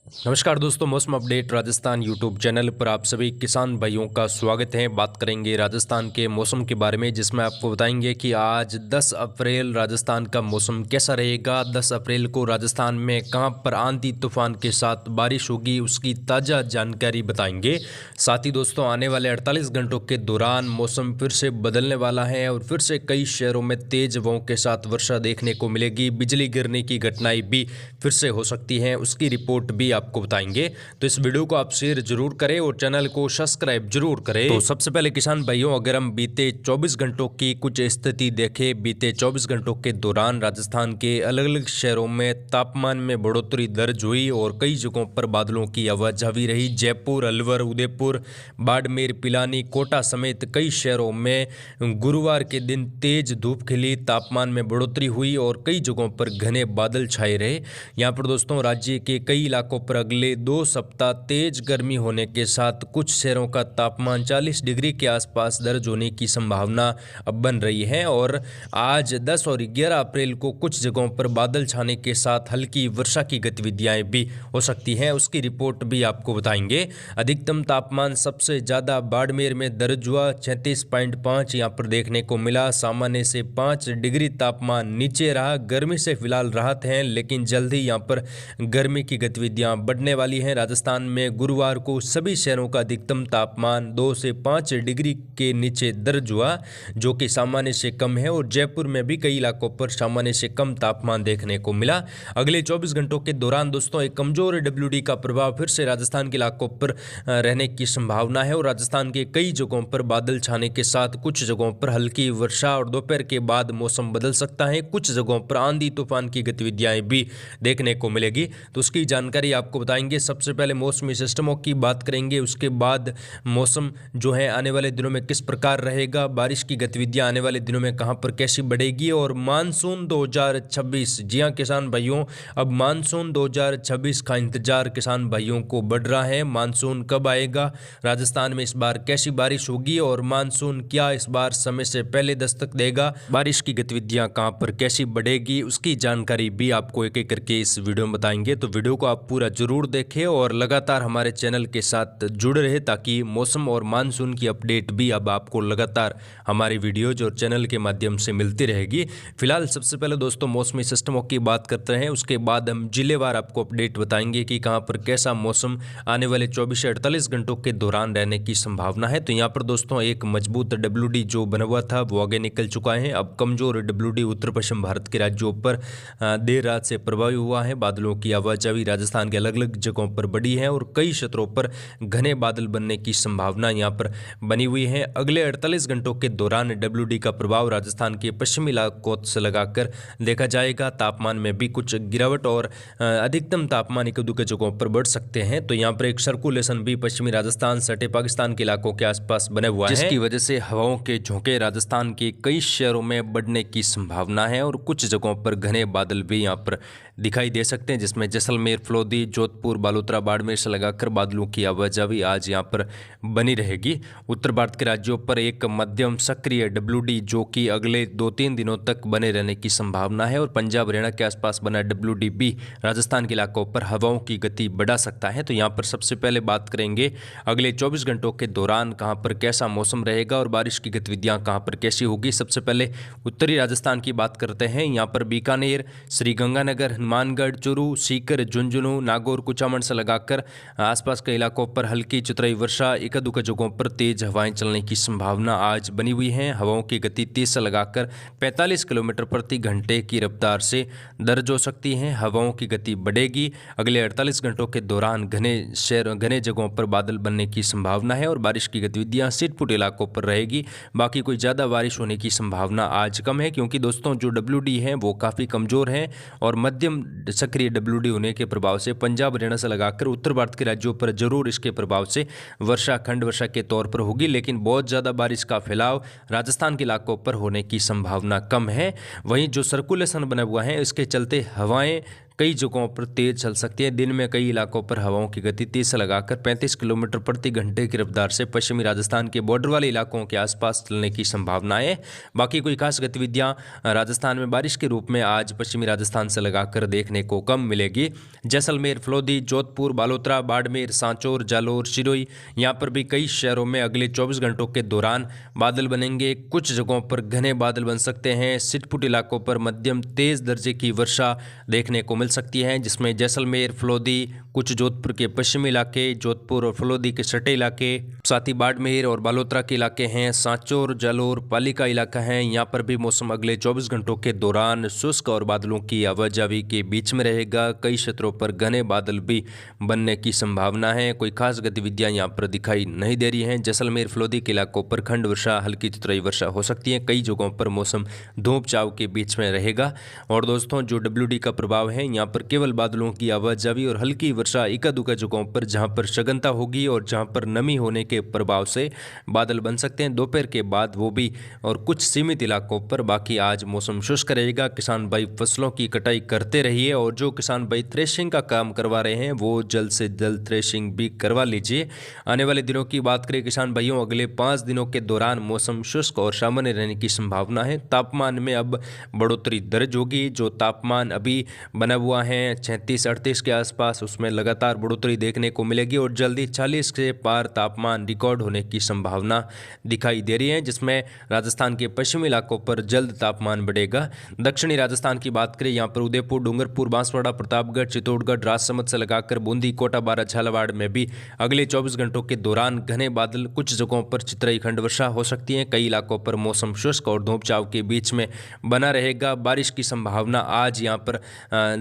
नमस्कार दोस्तों, मौसम अपडेट राजस्थान यूट्यूब चैनल पर आप सभी किसान भाइयों का स्वागत है। बात करेंगे राजस्थान के मौसम के बारे में, जिसमें आपको बताएंगे कि आज 10 अप्रैल राजस्थान का मौसम कैसा रहेगा। 10 अप्रैल को राजस्थान में कहां पर आंधी तूफान के साथ बारिश होगी, उसकी ताज़ा जानकारी बताएंगे। साथ ही दोस्तों, आने वाले 48 घंटों के दौरान मौसम फिर से बदलने वाला है और फिर से कई शहरों में तेज हवाओं के साथ वर्षा देखने को मिलेगी। बिजली गिरने की घटनाएं भी फिर से हो सकती हैं, उसकी रिपोर्ट भी आपको बताएंगे। तो इस वीडियो को आप शेयर जरूर करें और चैनल को सब्सक्राइब जरूर करें। तो सबसे पहले किसान भाइयों, अगर हम बीते 24 घंटों की कुछ स्थिति देखें, बीते 24 घंटों के दौरान राजस्थान के अलग अलग शहरों में तापमान में बढ़ोतरी दर्ज हुई और कई जगहों पर बादलों की आवाजाही रही। जयपुर, अलवर, उदयपुर, बाड़मेर, पिलानी, कोटा समेत कई शहरों में गुरुवार के दिन तेज धूप खिली, तापमान में बढ़ोतरी हुई और कई जगहों पर घने बादल छाए रहे। यहाँ पर दोस्तों, राज्य के कई इलाकों पर अगले 2 सप्ताह तेज गर्मी होने के साथ कुछ शहरों का तापमान 40 डिग्री के आसपास दर्ज होने की संभावना अब बन रही है। और आज 10 और 11 अप्रैल को कुछ जगहों पर बादल छाने के साथ हल्की वर्षा की गतिविधियां भी हो सकती हैं, उसकी रिपोर्ट भी आपको बताएंगे। अधिकतम तापमान सबसे ज़्यादा बाड़मेर में दर्ज हुआ, 36.5 यहाँ पर देखने को मिला। सामान्य से 5 डिग्री तापमान नीचे रहा। गर्मी से फिलहाल राहत है, लेकिन जल्द ही यहाँ पर गर्मी की गतिविधियां बढ़ने वाली हैं। राजस्थान में गुरुवार को सभी शहरों का अधिकतम तापमान 2 से 5 डिग्री के नीचे दर्ज हुआ, जो कि सामान्य से कम है। और जयपुर में भी कई इलाकों पर सामान्य से कम तापमान देखने को मिला। अगले 24 घंटों के दौरान दोस्तों, एक कमजोर डब्ल्यूडी का प्रभाव फिर से राजस्थान के इलाकों पर रहने की संभावना है और राजस्थान के कई जगहों पर बादल छाने के साथ कुछ जगहों पर हल्की वर्षा और दोपहर के बाद मौसम बदल सकता है। कुछ जगहों पर आंधी तूफान की गतिविधियां भी देखने को मिलेगी, तो उसकी जानकारी आपको बताएंगे। सबसे पहले मौसमी सिस्टमों की बात करेंगे, उसके बाद मौसम जो है आने वाले दिनों में किस प्रकार रहेगा, बारिश की गतिविधियां आने वाले दिनों में कहां पर कैसी बढ़ेगी, और मानसून 2026। जी हां किसान भाइयों, अब मानसून 2026 का इंतजार किसान भाइयों को बढ़ रहा है। मानसून कब आएगा, राजस्थान में इस बार कैसी बारिश होगी और मानसून क्या इस बार समय से पहले दस्तक देगा, बारिश की गतिविधियां कहां पर कैसी बढ़ेगी, उसकी जानकारी भी आपको एक एक करके इस वीडियो में बताएंगे। तो वीडियो को आप पूरा जरूर देखें और लगातार हमारे चैनल के साथ जुड़े रहे, ताकि मौसम और मानसून की अपडेट भी अब आपको लगातार हमारी वीडियोज और चैनल के माध्यम से मिलती रहेगी। फिलहाल सबसे पहले दोस्तों मौसमी सिस्टमों की बात करते हैं, उसके बाद हम जिलेवार आपको अपडेट बताएंगे कि कहां पर कैसा मौसम आने वाले 24 से 48 घंटों के दौरान रहने की संभावना है। तो यहाँ पर दोस्तों, एक मजबूत डब्ल्यूडी जो बना हुआ था वो आगे निकल चुका है। अब कमजोर डब्ल्यूडी उत्तर पश्चिम भारत के राज्यों पर देर रात से प्रभावी हुआ है। बादलों की आवाजाही राजस्थान के अलग अलग जगहों पर बढ़ी है और कई क्षेत्रों पर घने बादल बनने की संभावना यहाँ पर बनी हुई है। अगले 48 घंटों के दौरान डब्ल्यूडी का प्रभाव राजस्थान के पश्चिमी इलाकों से लगाकर देखा जाएगा। तापमान में भी कुछ गिरावट और अधिकतम तापमान एक दो के जगहों पर बढ़ सकते हैं। तो यहाँ पर एक सर्कुलेशन भी पश्चिमी राजस्थान सटे पाकिस्तान के इलाकों के आसपास बने हुआ है, जिसकी वजह से हवाओं के झोंके राजस्थान के कई शहरों में बढ़ने की संभावना है और कुछ जगहों पर घने बादल भी यहाँ पर दिखाई दे सकते हैं, जिसमें जैसलमेर, फलोदी, जोधपुर, बालोतरा, बाड़मेर से लगाकर बादलों की आवाजाही आज यहाँ पर बनी रहेगी। उत्तर भारत के राज्यों पर एक मध्यम सक्रिय डब्ल्यूडी जो कि अगले 2-3 दिनों तक बने रहने की संभावना है और पंजाब हरियाणा के आसपास बना डब्ल्यूडी भी राजस्थान के इलाकों पर हवाओं की गति बढ़ा सकता है। तो यहाँ पर सबसे पहले बात करेंगे अगले 24 घंटों के दौरान कहाँ पर कैसा मौसम रहेगा और बारिश की गतिविधियाँ कहाँ पर कैसी होगी। सबसे पहले उत्तरी राजस्थान की बात करते हैं। यहाँ पर बीकानेर, श्रीगंगानगर, हनुमानगढ़, चूरू, सीकर, झुंझुनू, नागौर, कुचामन से लगाकर आसपास के इलाकों पर हल्की चतुराई वर्षा, एक दो जगहों पर तेज हवाएं चलने की संभावना आज बनी हुई है। हवाओं की गति 30 से लगाकर 45 किलोमीटर प्रति घंटे की रफ्तार से दर्ज हो सकती है। हवाओं की गति बढ़ेगी। अगले 48 घंटों के दौरान घने जगहों पर बादल बनने की संभावना है और बारिश की गतिविधियां छिटपुट इलाकों पर रहेगी। बाकी कोई ज़्यादा बारिश होने की संभावना आज कम है, क्योंकि दोस्तों जो डब्ल्यूडी है वो काफ़ी कमज़ोर है और मध्यम सक्रिय डब्ल्यूडी होने के प्रभाव से पंजाब हरियाणा से लगाकर उत्तर भारत के राज्यों पर जरूर इसके प्रभाव से वर्षा, खंड वर्षा के तौर पर होगी, लेकिन बहुत ज़्यादा बारिश का फैलाव राजस्थान के इलाकों पर होने की संभावना कम है। वहीं जो सर्कुलेशन बना हुआ है इसके चलते हवाएं कई जगहों पर तेज चल सकती है। दिन में कई इलाकों पर हवाओं की गति 30 से लगाकर 35 किलोमीटर प्रति घंटे की रफ्तार से पश्चिमी राजस्थान के बॉर्डर वाले इलाकों के आसपास चलने की संभावना है। बाकी कोई खास गतिविधियां राजस्थान में बारिश के रूप में आज पश्चिमी राजस्थान से लगाकर देखने को कम मिलेगी। जैसलमेर, फलोदी, जोधपुर, बालोतरा, बाड़मेर, सांचौर, जालोर, सिरोही, यहाँ पर भी कई शहरों में अगले 24 घंटों के दौरान बादल बनेंगे। कुछ जगहों पर घने बादल बन सकते हैं। सिटपुट इलाकों पर मध्यम तेज दर्जे की वर्षा देखने को मिल सकती है, जिसमें जैसलमेर, फलोदी, कुछ जोधपुर के पश्चिमी इलाके, जोधपुर और फलोदी के सटे इलाके, साथ ही बाड़मेर और बालोतरा के इलाके हैं, सांचौर, जालोर, पाली का इलाका है। यहाँ पर भी मौसम अगले 24 घंटों के दौरान शुष्क और बादलों की आवाजाही के बीच में रहेगा। कई क्षेत्रों पर घने बादल भी बनने की संभावना है। कोई खास गतिविधियां यहाँ पर दिखाई नहीं दे रही हैं। जैसलमेर, फलोदी के इलाकों पर खंड वर्षा, हल्की तुतराई वर्षा हो सकती है। कई जगहों पर मौसम धूप छांव के बीच में रहेगा। और दोस्तों, जो WD का प्रभाव है, यहाँ पर केवल बादलों की आवाजाही और हल्की वर्षा इक्का दुक्का जगहों पर जहाँ पर सघनता होगी और जहाँ पर नमी होने के प्रभाव से बादल बन सकते हैं दोपहर के बाद, वो भी और कुछ सीमित इलाकों पर। बाकी आज मौसम शुष्क रहेगा। किसान भाई फसलों की कटाई करते रहिए और जो किसान भाई थ्रेशिंग का काम करवा रहे हैं वो जल्द से जल्द थ्रेशिंग भी करवा लीजिए। आने वाले दिनों की बात करें किसान भाइयों, अगले 5 दिनों के दौरान मौसम शुष्क और सामान्य रहने की संभावना है। तापमान में अब बढ़ोतरी दर्ज होगी। जो तापमान अभी बना हुआ है 36-38 के आसपास, उसमें लगातार बढ़ोतरी देखने को मिलेगी और जल्दी 40 से पार तापमान रिकॉर्ड होने की संभावना दिखाई दे रही है, जिसमें राजस्थान के पश्चिमी इलाकों पर जल्द तापमान बढ़ेगा। दक्षिणी राजस्थान की बात करें, यहाँ पर उदयपुर, डूंगरपुर, बांसवाड़ा, प्रतापगढ़, चित्तौड़गढ़, राजसमंद से लगाकर बूंदी, कोटा, बारा, झालावाड़ में भी अगले 24 घंटों के दौरान घने बादल, कुछ जगहों पर चितराई खंड वर्षा हो सकती है। कई इलाकों पर मौसम शुष्क और धूप छांव के बीच में बना रहेगा। बारिश की संभावना आज यहाँ पर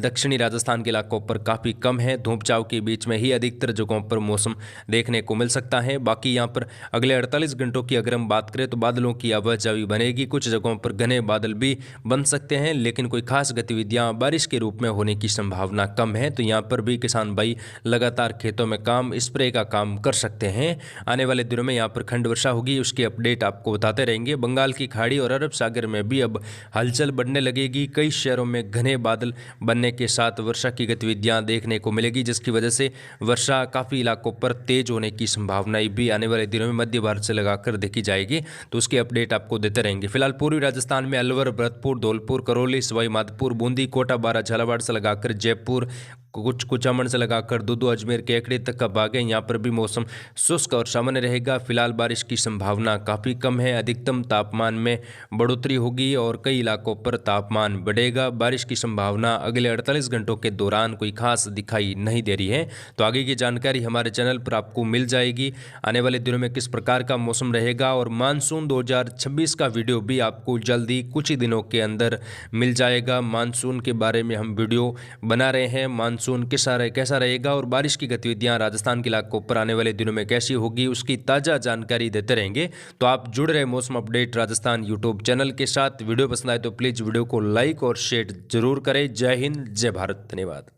दक्षिणी राजस्थान के इलाकों पर काफ़ी कम है। धूप छांव के बीच में ही अधिकतर जगहों पर मौसम देखने को मिल सकता है। बाकी यहाँ पर अगले 48 घंटों की अगर हम बात करें तो बादलों की आवाजाही बनेगी। कुछ जगहों पर घने बादल भी बन सकते हैं, लेकिन कोई खास गतिविधियां बारिश के रूप में होने की संभावना कम है। तो यहाँ पर भी किसान भाई लगातार खेतों में काम, स्प्रे का काम कर सकते हैं। आने वाले दिनों में यहाँ पर खंड वर्षा होगी, उसकी अपडेट आपको बताते रहेंगे। बंगाल की खाड़ी और अरब सागर में भी अब हलचल बढ़ने लगेगी। कई शहरों में घने बादल बनने के साथ वर्षा की गतिविधियां देखने को मिलेगी, जिसकी वजह से वर्षा काफ़ी इलाकों पर तेज होने की संभावनाएं भी आने वाले दिनों में मध्य भारत से लगाकर देखी जाएगी। तो उसकी अपडेट आपको देते रहेंगे। फिलहाल पूर्वी राजस्थान में अलवर, भरतपुर, धौलपुर, करौली, सवाई माधोपुर, बूंदी, कोटा, बारा, झालावाड़ से लगाकर जयपुर, कुछ कुचामन से लगाकर दूदू, अजमेर, केकड़ी तक का भाग है। यहाँ पर भी मौसम शुष्क और सामान्य रहेगा। फिलहाल बारिश की संभावना काफ़ी कम है। अधिकतम तापमान में बढ़ोतरी होगी और कई इलाकों पर तापमान बढ़ेगा। बारिश की संभावना अगले 48 घंटों के दौरान कोई खास दिखाई नहीं दे रही है। तो आगे की जानकारी हमारे चैनल पर आपको मिल जाएगी। आने वाले दिनों में किस प्रकार का मौसम रहेगा और मानसून 2026 का वीडियो भी आपको जल्दी कुछ ही दिनों के अंदर मिल जाएगा। मानसून के बारे में हम वीडियो बना रहे हैं। मानसून कैसा रहेगा और बारिश की गतिविधियां राजस्थान के इलाकों पर आने वाले दिनों में कैसी होगी, उसकी ताज़ा जानकारी देते रहेंगे। तो आप जुड़ रहे मौसम अपडेट राजस्थान यूट्यूब चैनल के साथ। वीडियो पसंद आए तो प्लीज़ वीडियो को लाइक और शेयर जरूर करें। जय हिंद, जय भारत, धन्यवाद।